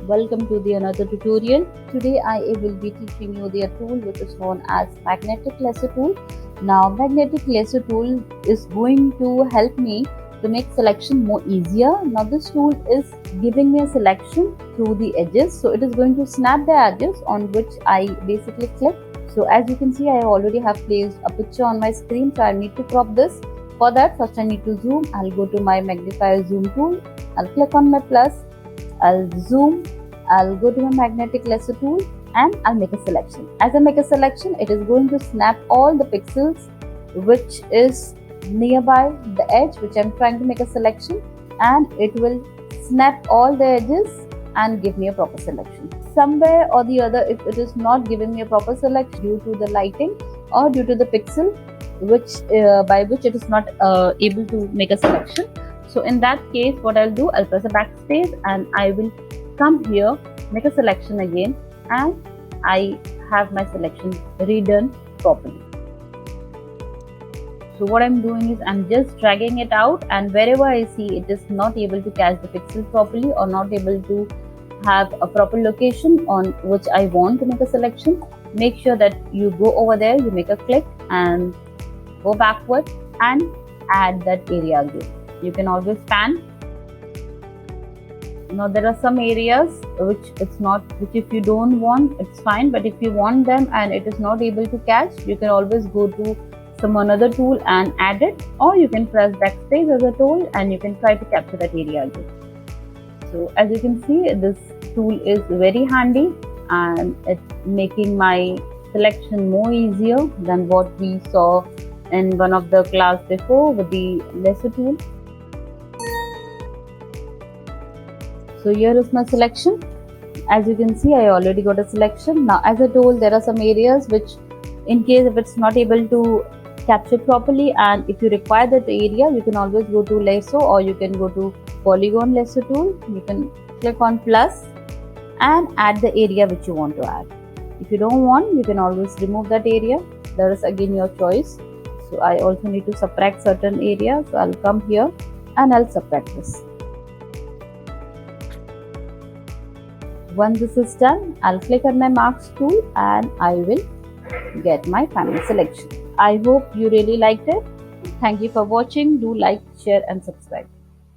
welcome to the another tutorial. Today I will be teaching you the tool which is known as magnetic lasso tool. Now magnetic lasso tool is going to help me to make selection more easier. Now this tool is giving me a selection through the edges, so it is going to snap the edges on which I basically click. So as you can see, I already have placed a picture on my screen, so I need to crop this. For that, first I need to zoom. I'll go to my magnifier zoom tool. I'll click on my plus. I'll zoom. I'll go to my magnetic lasso tool and I'll make a selection. As I make a selection, it is going to snap all the pixels which is nearby the edge which I'm trying to make a selection, and it will snap all the edges and give me a proper selection. Somewhere or the other, if it is not giving me a proper selection due to the lighting or due to the pixel by which it is not able to make a selection, so in that case what I'll do, I'll press a backspace and I will come here, make a selection again, and I have my selection redone properly. So what I'm doing is I'm just dragging it out, and wherever I see it is not able to catch the pixel properly or not able to have a proper location on which I want to make a selection, make sure that you go over there, you make a click and go backward and add that area again. You can always pan. Now there are some areas which if you don't want, it's fine, but if you want them and it is not able to catch, you can always go to some another tool and add it, or you can press backspace as a tool and you can try to capture that area again. So as you can see, this tool is very handy and it's making my selection more easier than what we saw in one of the class before with the lasso tool. So here is my selection. As you can see, I already got a selection. Now as I told, there are some areas which, in case if it's not able to capture properly and if you require that area, you can always go to lasso or you can go to polygon lasso tool. You can click on plus and add the area which you want to add. If you don't want, you can always remove that area. That is again your choice. So I also need to subtract certain areas, so I'll come here and I'll subtract this. Once this is done, I'll click on my marks tool and I will get my final selection. I hope you really liked it. Thank you for watching. Do like, share and subscribe.